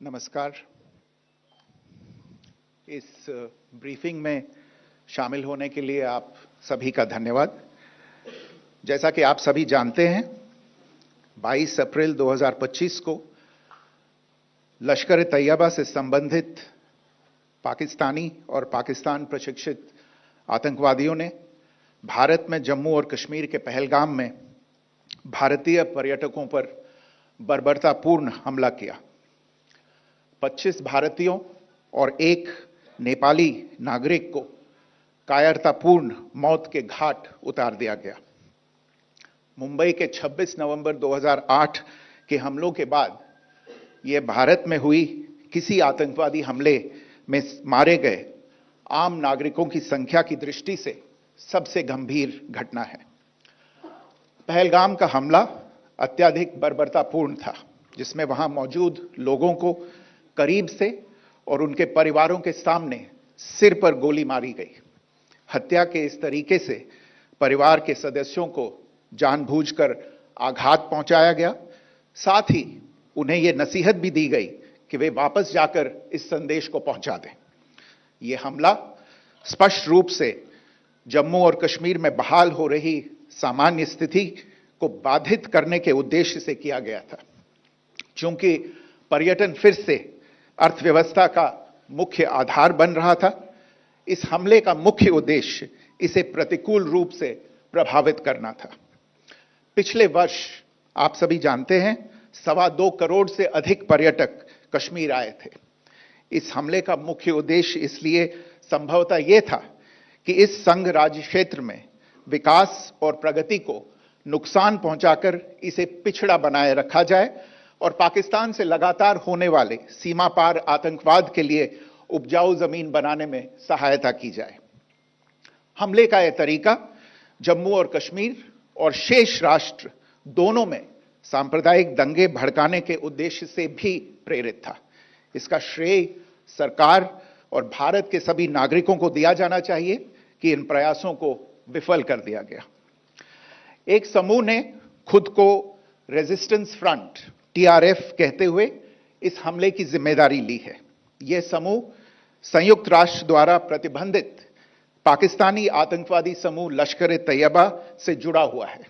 नमस्कार। इस ब्रीफिंग में शामिल होने के लिए आप सभी का धन्यवाद। जैसा कि आप सभी जानते हैं, 22 अप्रैल 2025 को लश्कर-ए-तैयबा से संबंधित पाकिस्तानी और पाकिस्तान प्रशिक्षित आतंकवादियों ने भारत में जम्मू और कश्मीर के पहलगाम में भारतीय पर्यटकों पर बर्बरतापूर्ण हमला किया। 25 भारतीयों और एक नेपाली नागरिक को कायरतापूर्ण मौत के घाट उतार दिया गया। मुंबई के 26 नवंबर 2008 के हमलों के बाद यह भारत में हुई किसी आतंकवादी हमले में मारे गए आम नागरिकों की संख्या की दृष्टि से सबसे गंभीर घटना है। पहलगाम का हमला अत्यधिक बर्बरतापूर्ण था, जिसमें वहां मौजूद लोगों को करीब से और उनके परिवारों के सामने सिर पर गोली मारी गई। हत्या के इस तरीके से परिवार के सदस्यों को जानबूझकर आघात पहुंचाया गया। साथ ही उन्हें यह नसीहत भी दी गई कि वे वापस जाकर इस संदेश को पहुंचा दें। यह हमला स्पष्ट रूप से जम्मू और कश्मीर में बहाल हो रही सामान्य स्थिति को बाधित करने के उद्देश्य से किया गया था। चूंकि पर्यटन फिर से अर्थव्यवस्था का मुख्य आधार बन रहा था, इस हमले का मुख्य उद्देश्य इसे प्रतिकूल रूप से प्रभावित करना था। पिछले वर्ष आप सभी जानते हैं, 2.25 करोड़ से अधिक पर्यटक कश्मीर आए थे। इस हमले का मुख्य उद्देश्य इसलिए संभवतः यह था कि इस संघ राज्य क्षेत्र में विकास और प्रगति को नुकसान पहुंचाकर इसे पिछड़ा बनाए रखा जाए और पाकिस्तान से लगातार होने वाले सीमा पार आतंकवाद के लिए उपजाऊ जमीन बनाने में सहायता की जाए। हमले का यह तरीका जम्मू और कश्मीर और शेष राष्ट्र दोनों में सांप्रदायिक दंगे भड़काने के उद्देश्य से भी प्रेरित था। इसका श्रेय सरकार और भारत के सभी नागरिकों को दिया जाना चाहिए कि इन प्रयासों को विफल कर दिया गया। एक समूह ने खुद को रेजिस्टेंस फ्रंट TRF कहते हुए इस हमले की जिम्मेदारी ली है। यह समूह संयुक्त राष्ट्र द्वारा प्रतिबंधित पाकिस्तानी आतंकवादी समूह लश्कर-ए-तैयबा से जुड़ा हुआ है।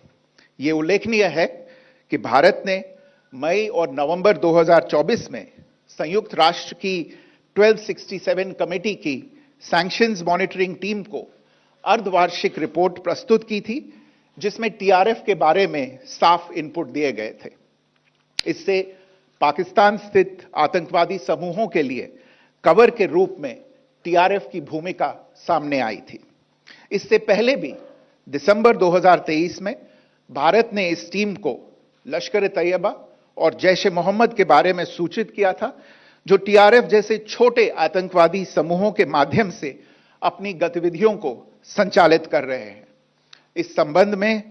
यह उल्लेखनीय है कि भारत ने मई और नवंबर 2024 में संयुक्त राष्ट्र की 1267 कमेटी की सैंक्शंस मॉनिटरिंग टीम को अर्धवार्षिक रिपोर्ट प्रस्तुत की थी, जिसमें TRF के बारे में साफ इनपुट दिए गए थे। इससे पाकिस्तान स्थित आतंकवादी समूहों के लिए कवर के रूप में TRF की भूमिका सामने आई थी। इससे पहले भी दिसंबर 2023 में भारत ने इस टीम को लश्कर-ए-तैयबा और जैश-ए-मोहम्मद के बारे में सूचित किया था, जो TRF जैसे छोटे आतंकवादी समूहों के माध्यम से अपनी गतिविधियों को संचालित कर रहे हैं। इस संबंध में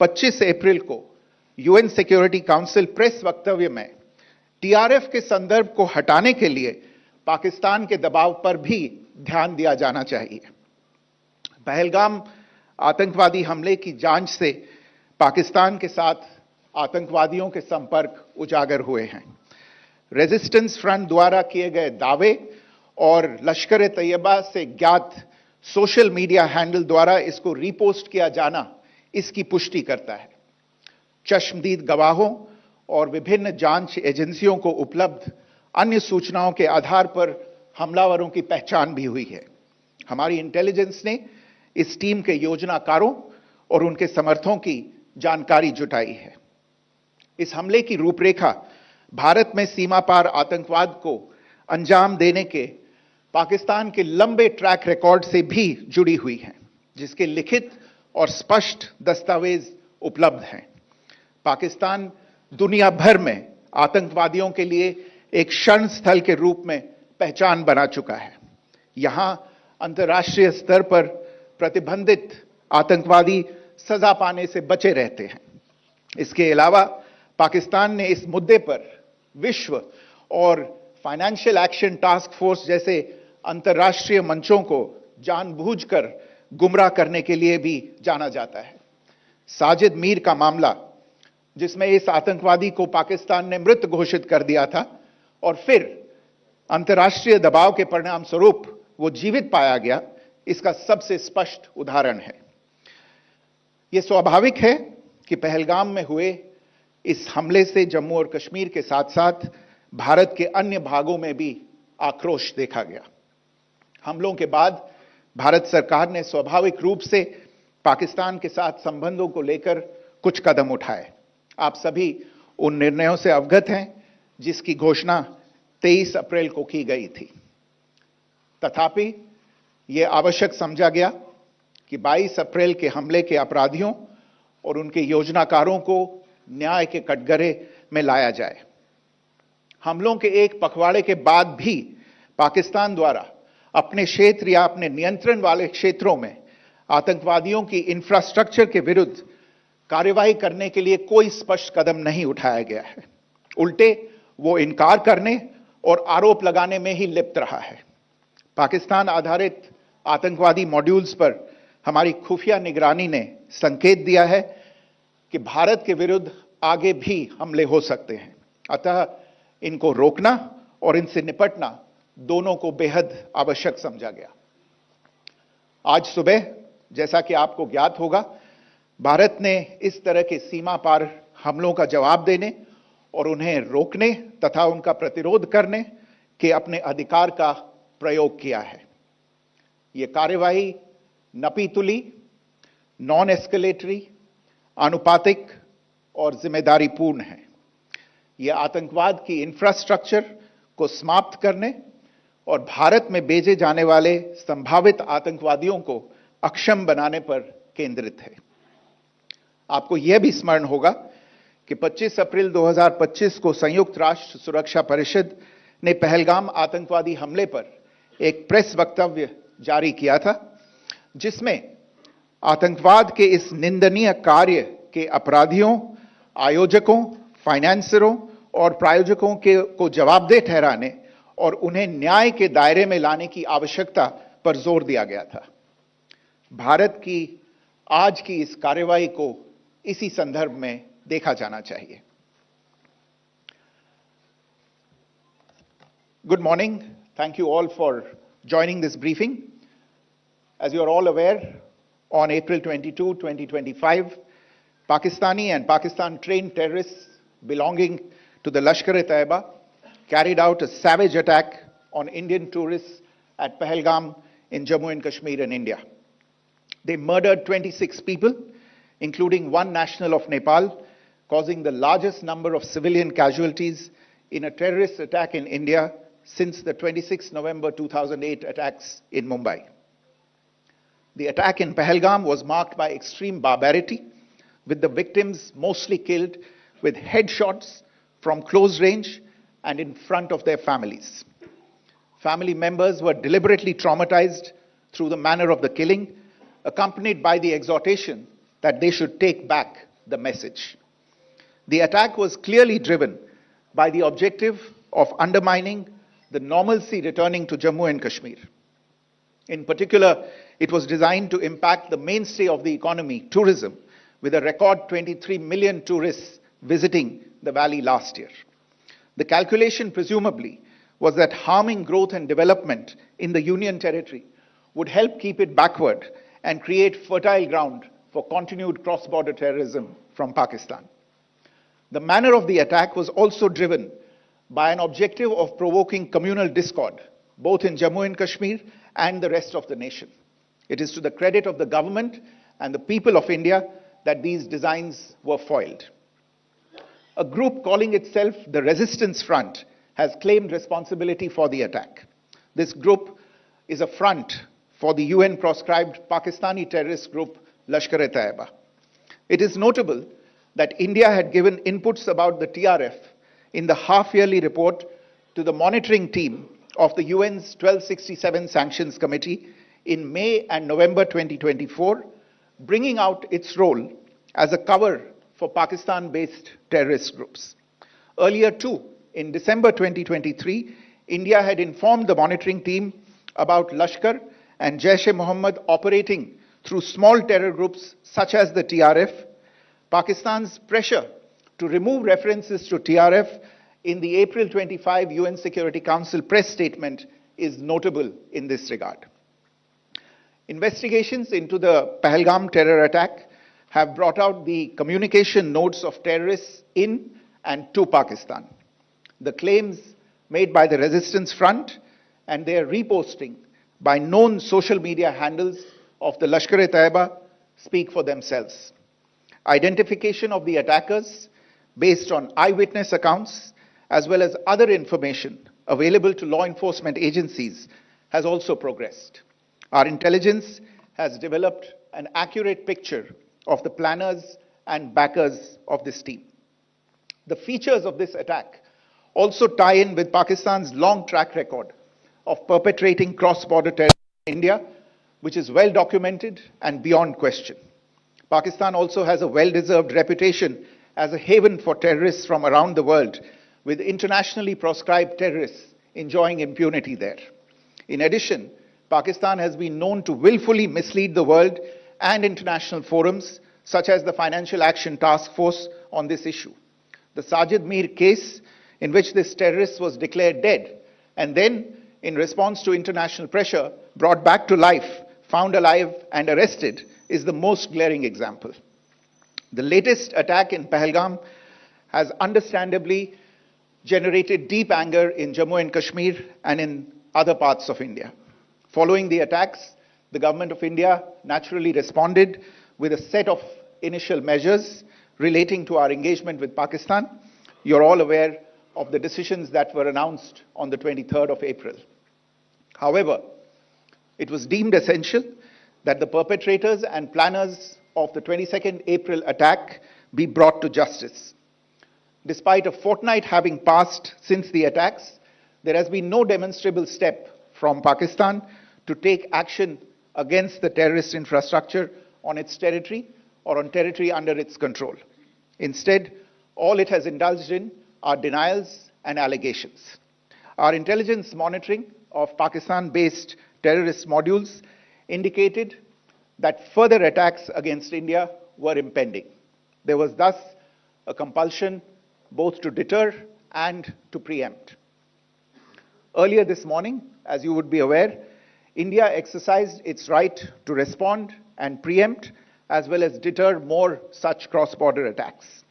25 अप्रैल को UN सिक्योरिटी काउंसिल प्रेस वक्तव्य में TRF के संदर्भ को हटाने के लिए पाकिस्तान के दबाव पर भी ध्यान दिया जाना चाहिए। पहलगाम आतंकवादी हमले की जांच से पाकिस्तान के साथ आतंकवादियों के संपर्क उजागर हुए हैं। रेजिस्टेंस फ्रंट द्वारा किए गए दावे और लश्कर-ए-तैयबा से ज्ञात सोशल मीडिया हैंडल द्वारा इसको रीपोस्ट किया जाना इसकी पुष्टि करता है। चश्मदीद गवाहों और विभिन्न जांच एजेंसियों को उपलब्ध अन्य सूचनाओं के आधार पर हमलावरों की पहचान भी हुई है। हमारी इंटेलिजेंस ने इस टीम के योजनाकारों और उनके समर्थकों की जानकारी जुटाई है। इस हमले की रूपरेखा भारत में सीमा पार आतंकवाद को अंजाम देने के पाकिस्तान के लंबे ट्रैक रिकॉर्ड से भी जुड़ी हुई हैं, जिसके लिखित और स्पष्ट दस्तावेज उपलब्ध हैं। पाकिस्तान दुनिया भर में आतंकवादियों के लिए एक शरण स्थल के रूप में पहचान बना चुका है। यहां अंतर्राष्ट्रीय स्तर पर प्रतिबंधित आतंकवादी सजा पाने से बचे रहते हैं। इसके अलावा पाकिस्तान ने इस मुद्दे पर विश्व और फाइनेंशियल एक्शन टास्क फोर्स जैसे अंतर्राष्ट्रीय मंचों को जानबूझकर गुमराह करने के लिए भी जाना जाता है। साजिद मीर का मामला, जिसमें इस आतंकवादी को पाकिस्तान ने मृत घोषित कर दिया था और फिर अंतर्राष्ट्रीय दबाव के परिणाम स्वरूप वो जीवित पाया गया, इसका सबसे स्पष्ट उदाहरण है। यह स्वाभाविक है कि पहलगाम में हुए इस हमले से जम्मू और कश्मीर के साथ साथ भारत के अन्य भागों में भी आक्रोश देखा गया। हमलों के बाद भारत सरकार ने स्वाभाविक रूप से पाकिस्तान के साथ संबंधों को लेकर कुछ कदम उठाए। आप सभी उन निर्णयों से अवगत हैं जिसकी घोषणा 23 अप्रैल को की गई थी। तथापि यह आवश्यक समझा गया कि 22 अप्रैल के हमले के अपराधियों और उनके योजनाकारों को न्याय के कटघरे में लाया जाए। हमलों के एक पखवाड़े के बाद भी पाकिस्तान द्वारा अपने क्षेत्र या अपने नियंत्रण वाले क्षेत्रों में आतंकवादियों की इंफ्रास्ट्रक्चर के विरुद्ध कार्रवाई करने के लिए कोई स्पष्ट कदम नहीं उठाया गया है। उल्टे वो इनकार करने और आरोप लगाने में ही लिप्त रहा है। पाकिस्तान आधारित आतंकवादी मॉड्यूल्स पर हमारी खुफिया निगरानी ने संकेत दिया है कि भारत के विरुद्ध आगे भी हमले हो सकते हैं। अतः इनको रोकना और इनसे निपटना दोनों को बेहद आवश्यक समझा गया। आज सुबह, जैसा कि आपको ज्ञात होगा, भारत ने इस तरह के सीमा पार हमलों का जवाब देने और उन्हें रोकने तथा उनका प्रतिरोध करने के अपने अधिकार का प्रयोग किया है। यह कार्यवाही नपीतुली, नॉन एस्केलेटरी, आनुपातिक और जिम्मेदारीपूर्ण है। यह आतंकवाद की इंफ्रास्ट्रक्चर को समाप्त करने और भारत में भेजे जाने वाले संभावित आतंकवादियों को अक्षम बनाने पर केंद्रित है। आपको यह भी स्मरण होगा कि 25 अप्रैल 2025 को संयुक्त राष्ट्र सुरक्षा परिषद ने पहलगाम आतंकवादी हमले पर एक प्रेस वक्तव्य जारी किया था, जिसमें आतंकवाद के इस निंदनीय कार्य के अपराधियों, आयोजकों, फाइनेंसरों और प्रायोजकों को जवाबदेह ठहराने और उन्हें न्याय के दायरे में लाने की आवश्यकता पर जोर दिया गया था। भारत की आज की इस कार्रवाई को इसी संदर्भ में देखा जाना चाहिए। Good morning. Thank you all for joining this briefing. As you are all aware, on April 22, 2025, Pakistani and Pakistan-trained terrorists belonging to the Lashkar-e-Taiba carried out a savage attack on Indian tourists at Pahalgam in Jammu and Kashmir in India. They murdered 26 people, including one national of Nepal, causing the largest number of civilian casualties in a terrorist attack in India since the 26 November 2008 attacks in Mumbai. The attack in Pahalgam was marked by extreme barbarity, with the victims mostly killed with headshots from close range and in front of their families. Family members were deliberately traumatized through the manner of the killing, accompanied by the exhortation that they should take back the message. The attack was clearly driven by the objective of undermining the normalcy returning to Jammu and Kashmir. In particular, it was designed to impact the mainstay of the economy, tourism, with a record 23 million tourists visiting the valley last year. The calculation, presumably, was that harming growth and development in the Union territory would help keep it backward and create fertile ground for continued cross-border terrorism from Pakistan. The manner of the attack was also driven by an objective of provoking communal discord, both in Jammu and Kashmir and the rest of the nation. It is to the credit of the government and the people of India that these designs were foiled. A group calling itself the Resistance Front has claimed responsibility for the attack. This group is a front for the UN-proscribed Pakistani terrorist group Lashkar-e-Taiba. It is notable that India had given inputs about the TRF in the half-yearly report to the monitoring team of the UN's 1267 Sanctions Committee in May and November 2024, bringing out its role as a cover for Pakistan-based terrorist groups. Earlier too, in December 2023, India had informed the monitoring team about Lashkar and Jaish-e-Mohammed operating through small terror groups such as the TRF. Pakistan's pressure to remove references to TRF in the April 25 UN Security Council press statement is notable in this regard. Investigations into the Pahalgam terror attack have brought out the communication notes of terrorists in and to Pakistan. The claims made by the Resistance Front and their reposting by known social media handles of the Lashkar-e-Taiba speak for themselves. Identification of the attackers based on eyewitness accounts as well as other information available to law enforcement agencies has also progressed. Our intelligence has developed an accurate picture of the planners and backers of this team. The features of this attack also tie in with Pakistan's long track record of perpetrating cross-border terrorism in India, which is well documented and beyond question. Pakistan also has a well-deserved reputation as a haven for terrorists from around the world, with internationally proscribed terrorists enjoying impunity there. In addition, Pakistan has been known to willfully mislead the world and international forums, such as the Financial Action Task Force, on this issue. The Sajid Mir case, in which this terrorist was declared dead and then, in response to international pressure, brought back to life, found alive and arrested, is the most glaring example. The latest attack in Pahalgam has understandably generated deep anger in Jammu and Kashmir and in other parts of India. Following the attacks, the government of India naturally responded with a set of initial measures relating to our engagement with Pakistan. You're all aware of the decisions that were announced on the 23rd of April. However, it was deemed essential that the perpetrators and planners of the 22nd April attack be brought to justice. Despite a fortnight having passed since the attacks, there has been no demonstrable step from Pakistan to take action against the terrorist infrastructure on its territory or on territory under its control. Instead, all it has indulged in are denials and allegations. Our intelligence monitoring of Pakistan-based terrorist modules indicated that further attacks against India were impending. There was thus a compulsion both to deter and to preempt. Earlier this morning, as you would be aware, India exercised its right to respond and preempt as well as deter more such cross-border attacks.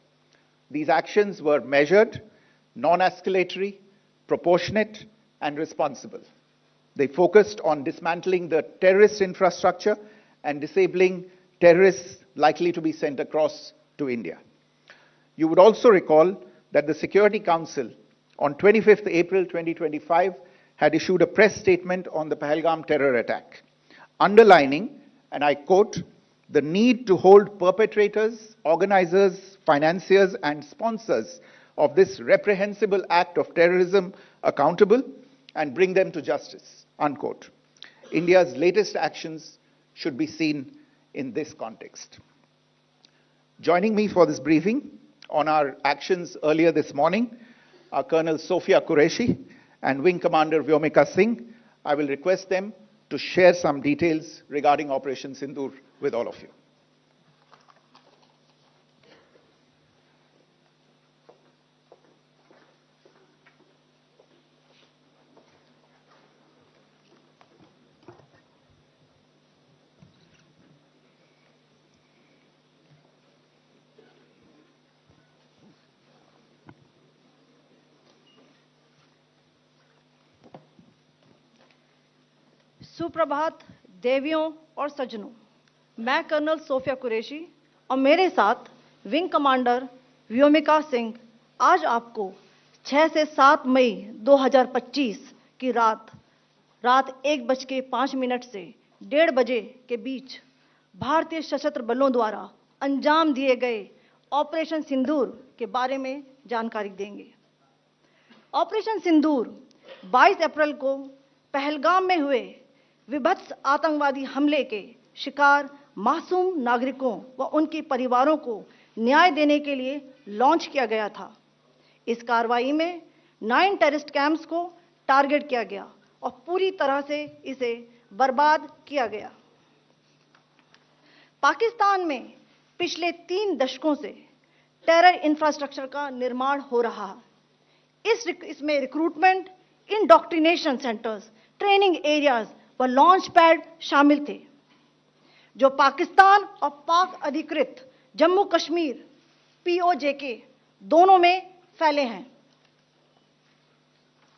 These actions were measured, non-escalatory, proportionate, and responsible. They focused on dismantling the terrorist infrastructure and disabling terrorists likely to be sent across to India. You would also recall that the Security Council on 25th April 2025 had issued a press statement on the Pahalgam terror attack, underlining, and I quote, the need to hold perpetrators, organizers, financiers, and sponsors of this reprehensible act of terrorism accountable and bring them to justice, unquote. India's latest actions should be seen in this context. Joining me for this briefing on our actions earlier this morning are Colonel Sophia Qureshi and Wing Commander Vyomika Singh. I will request them to share some details regarding Operation Sindoor with all of you. सुप्रभात देवियों और सज्जनों, मैं colonel Sophia Qureshi और मेरे साथ wing commander Vyomika Singh आज आपको 6 से 7 मई 2025 की रात 1:05 से 1:30 बजे के बीच भारतीय सशस्त्र बलों द्वारा अंजाम दिए गए ऑपरेशन सिंदूर के बारे में जानकारी देंगे। ऑपरेशन सिंदूर 22 अप्रैल को पहलगाम में हुए विभत्स आतंकवादी हमले के शिकार मासूम नागरिकों व उनके परिवारों को न्याय देने के लिए लॉन्च किया गया था। इस कार्रवाई में 9 टेररिस्ट कैंप्स को टारगेट किया गया और पूरी तरह से इसे बर्बाद किया गया। पाकिस्तान में पिछले 3 दशकों से टेरर इंफ्रास्ट्रक्चर का निर्माण हो रहा है। इसमें recruitment, indoctrination centres, training areas व लॉन्च पैड शामिल थे, जो पाकिस्तान और पाक अधिकृत जम्मू कश्मीर POJK दोनों में फैले हैं।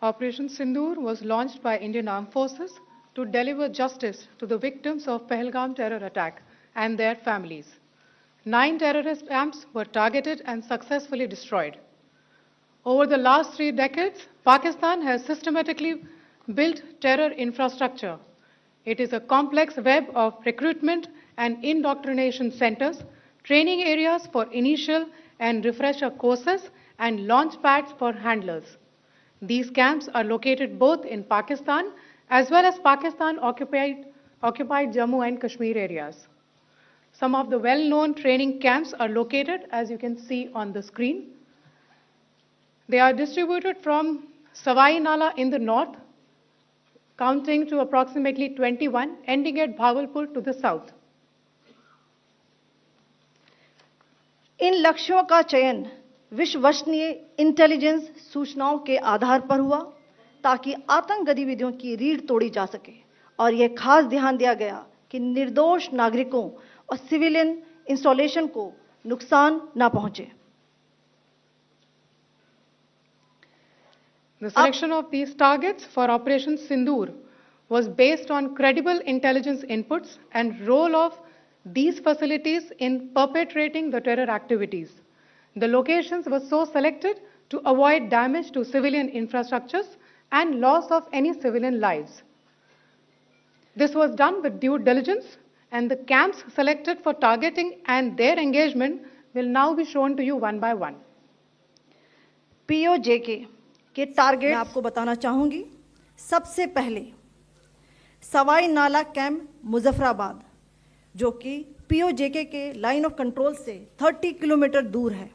Operation Sindoor was launched by Indian Armed Forces to deliver justice to the victims of Pahalgam terror attack and their families. 9 terrorist camps were targeted and successfully destroyed. Over the last 3 decades, Pakistan has systematically built terror infrastructure. It is a complex web of recruitment and indoctrination centers, training areas for initial and refresher courses, and launch pads for handlers. These camps are located both in Pakistan as well as Pakistan-occupied Jammu and Kashmir areas. Some of the well-known training camps are located, as you can see on the screen. They are distributed from Savai Nala in the north, counting to approximately 21, ending at Bhagalpur to the south. इन लक्ष्यों का चयन विश्वसनीय intelligence सूचनाओं के आधार पर हुआ ताकि आतंक गतिविधियों की रीढ़ तोड़ी जा सके, और यह खास ध्यान दिया गया कि निर्दोष नागरिकों और सिविलियन इंस्टॉलेशन को नुकसान न पहुंचे। The selection of these targets for Operation Sindoor was based on credible intelligence inputs and role of these facilities in perpetrating the terror activities. The locations were so selected to avoid damage to civilian infrastructures and loss of any civilian lives. This was done with due diligence, and the camps selected for targeting and their engagement will now be shown to you one by one. POJK के target मैं आपको बताना चाहूंगी। सबसे पहले सवाई नाला camp Muzaffarabad, जो कि POJK के लाइन ऑफ कंट्रोल से 30 किलोमीटर दूर है।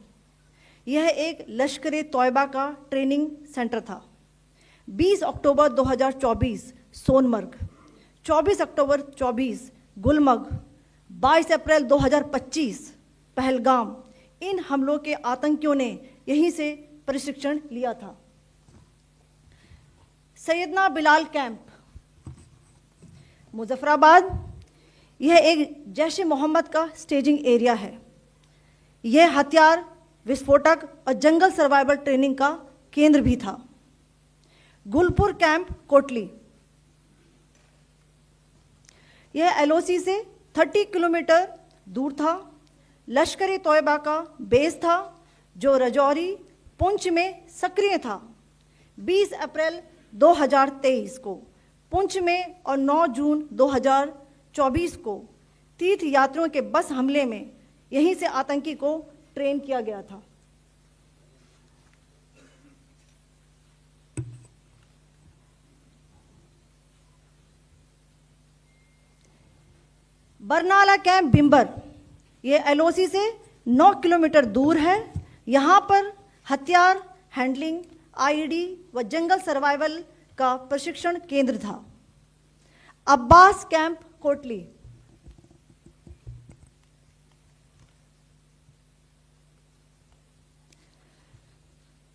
यह एक लश्कर तोयबा का ट्रेनिंग सेंटर था। 20 अक्टूबर 2024 सोनमर्ग, 24 अक्टूबर 24 गुलमर्ग, 22 अप्रैल 2025 पहलगाम, इन हमलों के आतंकियों ने यहीं से प्रशिक्षण लिया था। सैयदना बिलाल कैंप मुजफ्फराबाद, यह एक जैश ए मोहम्मद का स्टेजिंग एरिया है। यह हथियार, विस्फोटक और जंगल सर्वाइवल ट्रेनिंग का केंद्र भी था। गुलपुर कैंप कोटली, यह LOC से 30 किलोमीटर दूर था। लश्कर ए तोयबा का बेस था, जो रजौरी, पुंछ में सक्रिय था। 20 अप्रैल 2023 को पुंछ में और 9 जून 2024 को तीर्थ यात्रियों के बस हमले में यहीं से आतंकी को ट्रेन किया गया था। बरनाला कैंप बिंबर, ये LOC से 9 किलोमीटर दूर है। यहाँ पर हथियार, हैंडलिंग, IED व जंगल सर्वाइवल का प्रशिक्षण केंद्र था। अब्बास कैंप कोटली,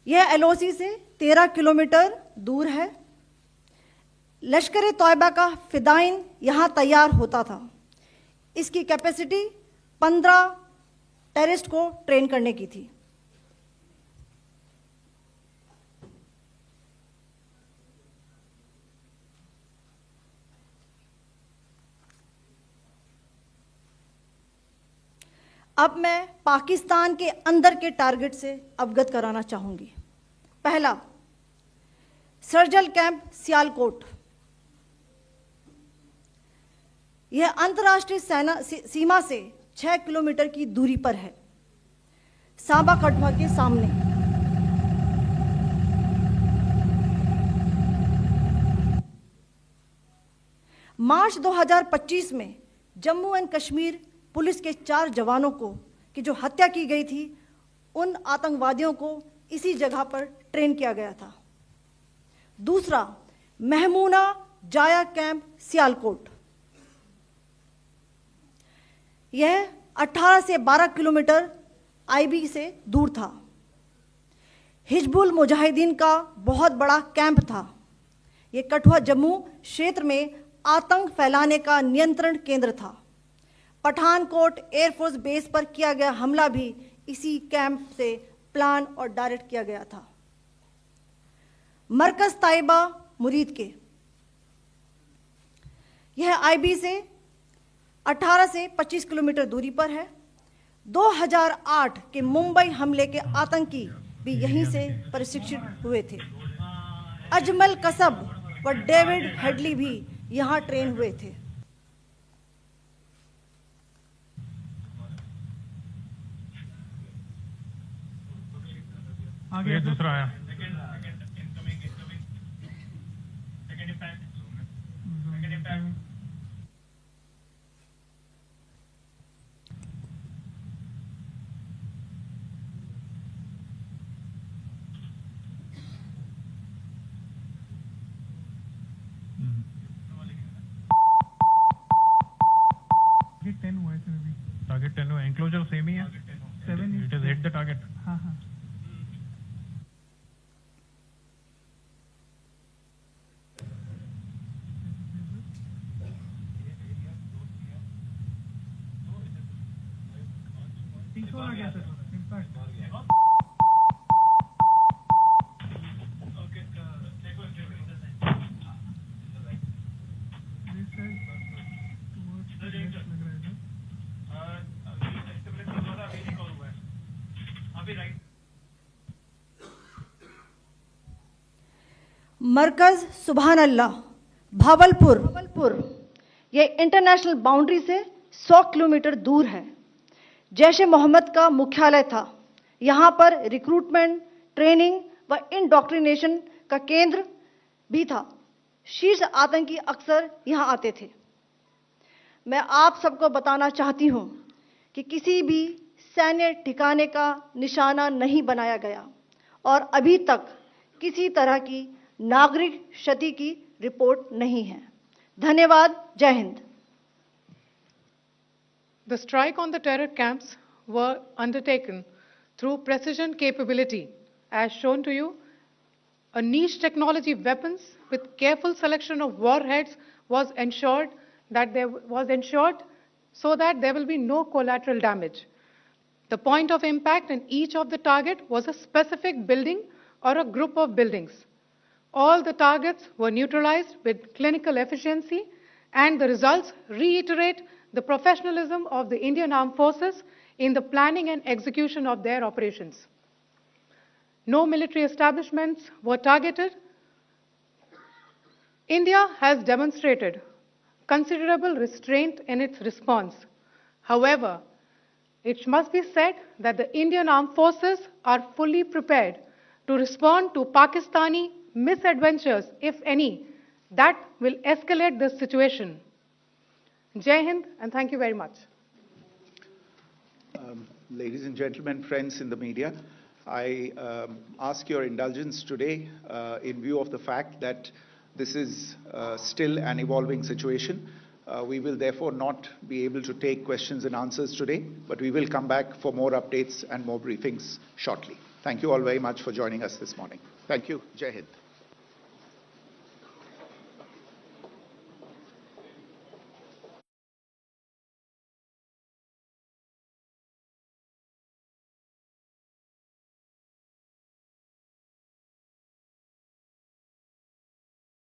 यह LOC से 13 किलोमीटर दूर है। लश्कर ए तोयबा का फिदाइन यहाँ तैयार होता था। इसकी कैपेसिटी 15 टेररिस्ट को ट्रेन करने की थी। अब मैं पाकिस्तान के अंदर के टारगेट से अवगत कराना चाहूंगी। पहला, सर्जिकल कैंप सियालकोट। यह अंतर्राष्ट्रीय सीमा से 6 किलोमीटर की दूरी पर है, सांबा कठुआ के सामने। मार्च 2025 में जम्मू एंड कश्मीर पुलिस के 4 जवानों की जो हत्या की गई थी, उन आतंकवादियों को इसी जगह पर ट्रेन किया गया था। दूसरा, महमूना जाया कैंप सियालकोट। यह 18 से 12 किलोमीटर आईबी से दूर था। हिजबुल मुजाहिदीन का बहुत बड़ा कैंप था। यह कठुआ जम्मू क्षेत्र में आतंक फैलाने का नियंत्रण केंद्र था। पठानकोट एयरफोर्स बेस पर किया गया हमला भी इसी कैंप से प्लान और डायरेक्ट किया गया था। मरकज ताइबा मुरीद के, यह आईबी से 18 से 25 किलोमीटर दूरी पर है। 2008 के मुंबई हमले के आतंकी भी यहीं से प्रशिक्षित हुए थे। अजमल कसब व डेविड हेडली भी यहां ट्रेन हुए थे। आगे दूसरा है। टारगेट 10 हुआ, एनक्लोजर सेम ही है। 7 it is hit the target. हाँ हाँ। आ गया सर, इम्पैक्ट। मरकज सुभान अल्लाह भावलपुर, यह इंटरनेशनल बाउंड्री से 100 किलोमीटर दूर है। जैश ए मोहम्मद का मुख्यालय था। यहाँ पर रिक्रूटमेंट, ट्रेनिंग व इंडॉक्ट्रिनेशन का केंद्र भी था। शीर्ष आतंकी अक्सर यहाँ आते थे। मैं आप सबको बताना चाहती हूँ कि किसी भी सैन्य ठिकाने का निशाना नहीं बनाया गया और अभी तक किसी तरह की नागरिक क्षति की रिपोर्ट नहीं है। धन्यवाद। जय Hind. The strike on the terror camps were undertaken through precision capability, as shown to you. A niche technology weapons with careful selection of warheads was ensured so that there will be no collateral damage. The point of impact in each of the target was a specific building or a group of buildings. All the targets were neutralized with clinical efficiency, and the results reiterate the professionalism of the Indian Armed Forces in the planning and execution of their operations. No military establishments were targeted. India has demonstrated considerable restraint in its response. However, it must be said that the Indian Armed Forces are fully prepared to respond to Pakistani misadventures, if any, that will escalate this situation. Jai Hind, and thank you very much. Ladies and gentlemen, friends in the media, I ask your indulgence today in view of the fact that this is still an evolving situation. We will therefore not be able to take questions and answers today, but we will come back for more updates and more briefings shortly. Thank you all very much for joining us this morning. Thank you. Jai Hind.